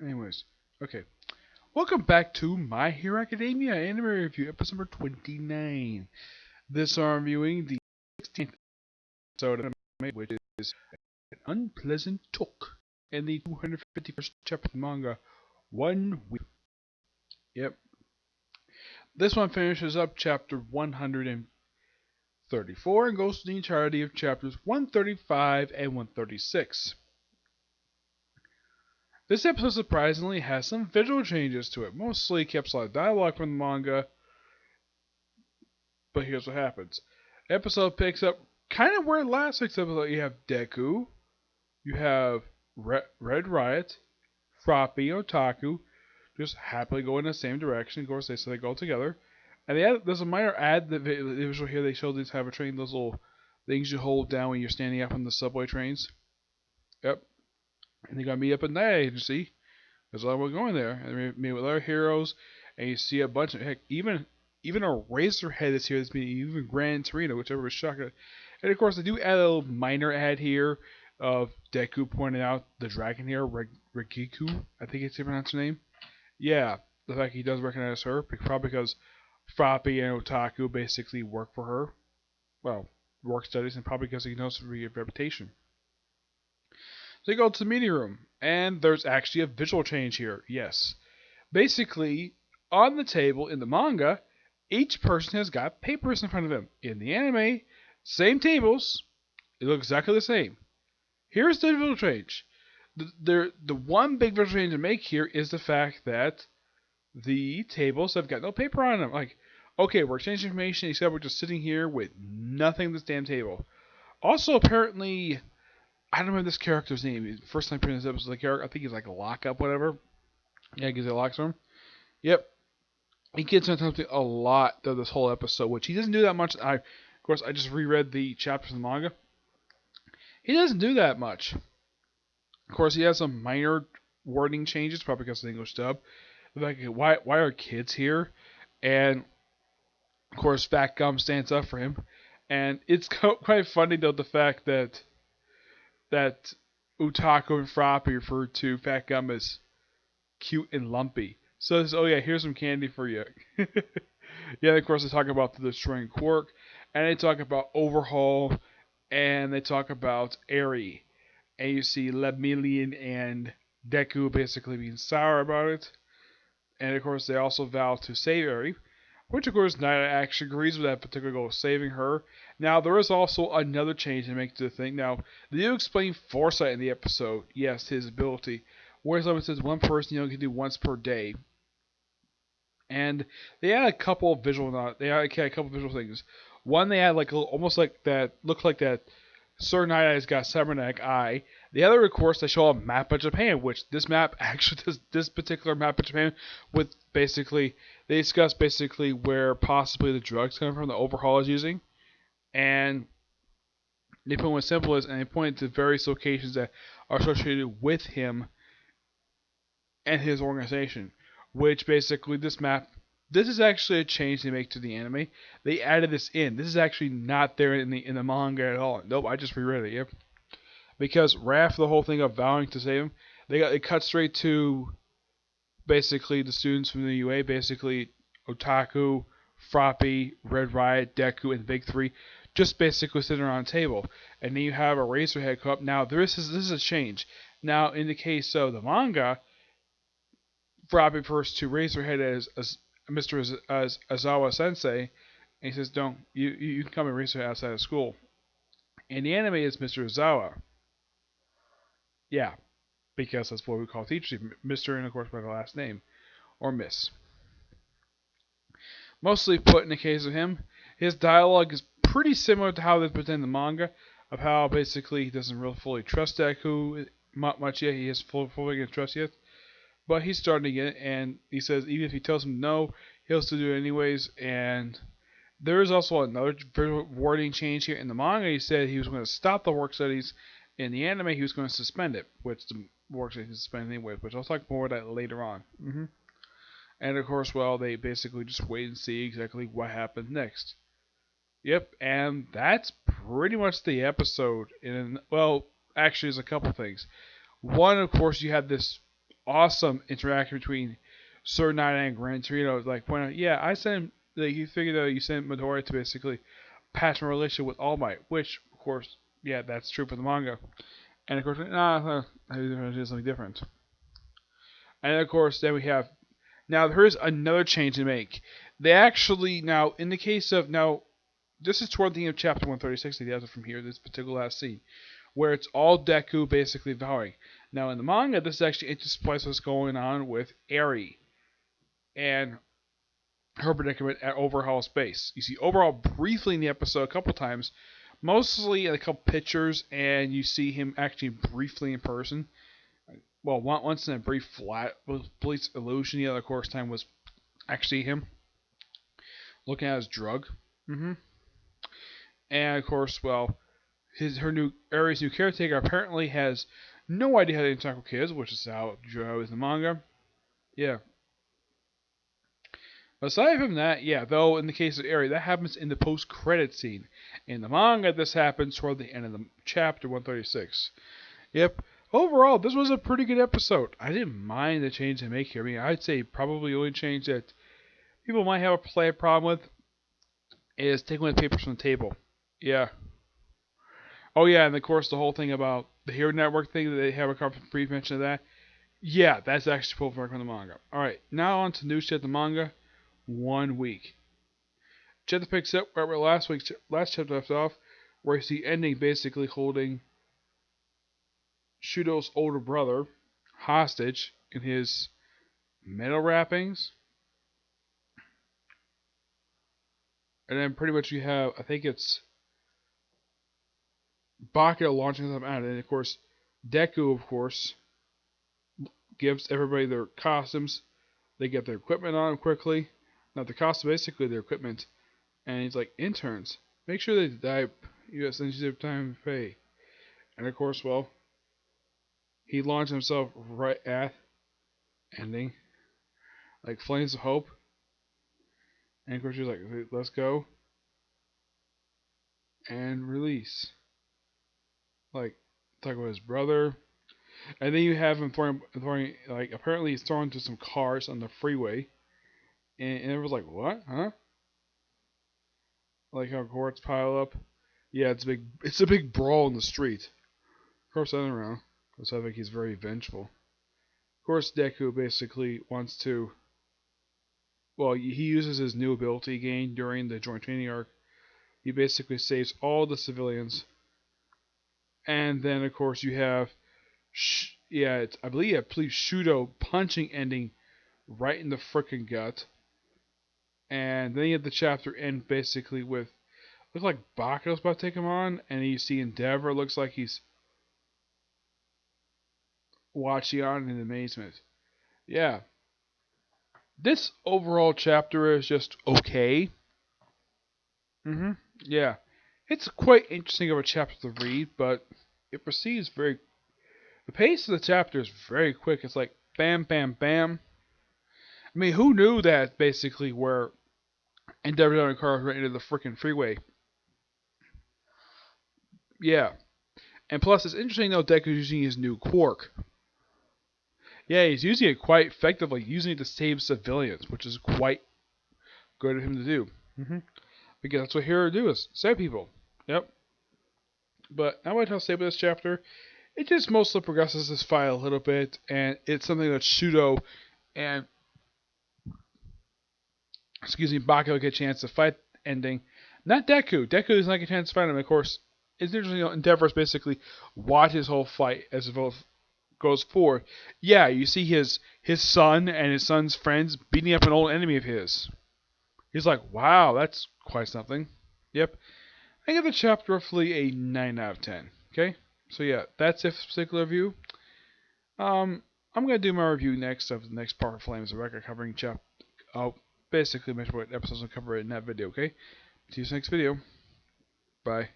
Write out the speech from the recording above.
Anyways, okay. Welcome back to My Hero Academia Anime Review, episode number 29. This I'm reviewing the 16th episode of anime, which is An Unpleasant Talk in the 251st chapter of the manga, 1 week. Yep. This one finishes up chapter 134 and goes to the entirety of chapters 135 and 136. This episode surprisingly has some visual changes to it. Mostly keeps a lot of dialogue from the manga, but here's what happens. Episode picks up kind of where last week's episode. You have Deku, you have Red Riot, Froppy, Otaku, just happily go in the same direction. Of course, they go together. And there's a minor ad that the visual here. They show these have a train, those little things you hold down when you're standing up on the subway trains. Yep. And they got me up at night agency. There's a lot of people going there. And they meet with other heroes. And you see a bunch of, heck, even a Razorhead is here. That's being even Gran Torino, whichever was shocking. And of course, they do add a little minor ad here of Deku pointing out the dragon here, Regiku, I think it's how you pronounce her name. Yeah, the fact he does recognize her, probably because Froppy and Otaku basically work for her. Well, work studies, and probably because he knows her reputation. So you go to the meeting room, and there's actually a visual change here. Yes. Basically, on the table in the manga, each person has got papers in front of them. In the anime, same tables, it looks exactly the same. Here's the visual change. The one big visual change to make here is the fact that the tables have got no paper on them. Like, okay, we're exchanging information, except we're just sitting here with nothing on this damn table. Also, apparently, I don't remember this character's name. First time playing this episode, the character, I think he's like a lockup, whatever. Yeah, because it locks him. Yep, he gets into something a lot of this whole episode, which he doesn't do that much. Of course, I just reread the chapters in the manga. He doesn't do that much. Of course, he has some minor wording changes, probably because of the English dub. Like, why are kids here? And of course, Fat Gum stands up for him, and it's quite funny though the fact that Utaku and Froppy refer to Fat Gum as cute and lumpy. So it's, oh yeah, here's some candy for you. Yeah, of course they talk about the destroying Quark, and they talk about Overhaul, and they talk about Eri, and you see Lemillion and Deku basically being sour about it, and of course they also vow to save Eri, which of course Naida actually agrees with that particular goal of saving her. Now there is also another change to make to the thing. Now they do explain foresight in the episode. Yes, his ability. Whereas it says one person can do once per day. And they had a couple of they had a couple of visual things. One, they had like a little, almost like that, looked like that Sir Night Eye's got cybernetic eye. The other, of course, they show a map of Japan, which this map actually does, this particular map of Japan, with basically, they discuss basically where possibly the drugs come from, the Overhaul is using. And they put what simple is, and they point to various locations that are associated with him and his organization. Which basically, this is actually a change they make to the anime. They added this in. This is actually not there in the manga at all. Nope, I just reread it. Yep. Because Raph, the whole thing of vowing to save him, it cut straight to basically the students from the UA, basically Otaku, Froppy, Red Riot, Deku, and Big Three, just basically sitting around a table. And then you have a Razorhead come up. Now this is a change. Now in the case of the manga, Froppy refers to Razorhead as Mr. As Azawa Sensei, and he says, "Don't you can come and Razorhead outside of school." In the anime, it's Mr. Azawa. Yeah, because that's what we call teachers, Mr. and of course by the last name, or Miss. Mostly put in the case of him, his dialogue is pretty similar to how they put in the manga, of how basically he doesn't really fully trust Deku much yet. He is fully gonna trust yet, but he's starting to get it, and he says even if he tells him no, he'll still do it anyways. And there is also another wording change here in the manga. He said he was going to stop the work studies. In the anime, he was going to suspend it, which the work studies is suspended anyway. Which I'll talk more about that later on. And of course, well, they basically just wait and see exactly what happens next. Yep, and that's pretty much the episode. Well, actually, there's a couple things. One, of course, you have this awesome interaction between Sir Knight and Gran Torino. Like, point out, yeah, I sent him. Like, you figured out you sent Midoriya to basically patch my relationship with All Might, which, of course, yeah, that's true for the manga. And of course, I do something different. And of course, then we have now here's another change to make. They actually now, in the case of now, this is toward the end of chapter 136. They have it from here. This particular last scene, where it's all Deku basically vowing. Now in the manga, this actually interplays what's going on with Eri and her predicament at Overhaul Space. You see Overhaul briefly in the episode a couple times, mostly in a couple pictures, and you see him actually briefly in person. Well, once in a brief flat police illusion. The other course time was actually him looking at his drug. And of course, well, Eri's new caretaker apparently has no idea how to interact with kids, which is how Joe is in the manga. Yeah. Aside from that, yeah, though in the case of Eri, that happens in the post-credit scene. In the manga, this happens toward the end of the chapter 136. Yep. Overall, this was a pretty good episode. I didn't mind the change they make here. I mean, I'd say probably the only change that people might have a problem with is taking away the papers from the table. Yeah. Oh yeah, and of course the whole thing about the Hero Network thing that they have a brief mention of that. Yeah, that's actually pulled from the manga. Alright, now on to new shit the manga. 1 week. Chapter picks up where last chapter left off, where you see ending basically holding Shudo's older brother hostage in his metal wrappings. And then pretty much you have, I think it's Bakugo launching them out. And of course, Deku, of course, gives everybody their costumes. They get their equipment on them quickly. Not the costume, basically their equipment. And he's like, interns, make sure they die. You guys send you their time to pay. And of course, well, he launched himself right at ending, like Flames of Hope. And of course, he's like, let's go. And release. Like, talk about his brother. And then you have him throwing like, apparently he's thrown to some cars on the freeway. And it was like, what? Huh? Like how courts pile up. Yeah, it's a big brawl in the street. Of course, I don't know. Because I think he's very vengeful. Of course, Deku basically wants to. Well, he uses his new ability gained during the joint training arc. He basically saves all the civilians. And then, of course, you have. I believe Shudo punching ending right in the frickin' gut. And then you have the chapter end basically with. Looks like Bakugo's about to take him on. And you see Endeavor looks like he's watching on in amazement. Yeah. This overall chapter is just okay. Yeah. It's quite interesting of a chapter to read, but it proceeds very. The pace of the chapter is very quick. It's like bam, bam, bam. I mean, who knew that basically where Endeavor on a car right into the freaking freeway? Yeah. And plus, it's interesting though Deku's using his new quirk. Yeah, he's using it quite effectively, using it to save civilians, which is quite good of him to do. Because that's what Hero do is save people. Yep. But not much I'll say about this chapter. It just mostly progresses this fight a little bit, and it's something that Shudo and Bakugo get a chance to fight ending. Not Deku. Deku does not get a chance to fight him. Of course, it's interesting. Endeavors basically watch his whole fight as it goes forward. Yeah, you see his son and his son's friends beating up an old enemy of his. He's like, wow, that's quite something. Yep. I give the chapter roughly a 9 out of 10. Okay? So yeah, that's it for this particular review. I'm gonna do my review next of the next part of Flames of Record covering chapter. I'll basically mention what episodes I'll cover in that video, okay? See you next video. Bye.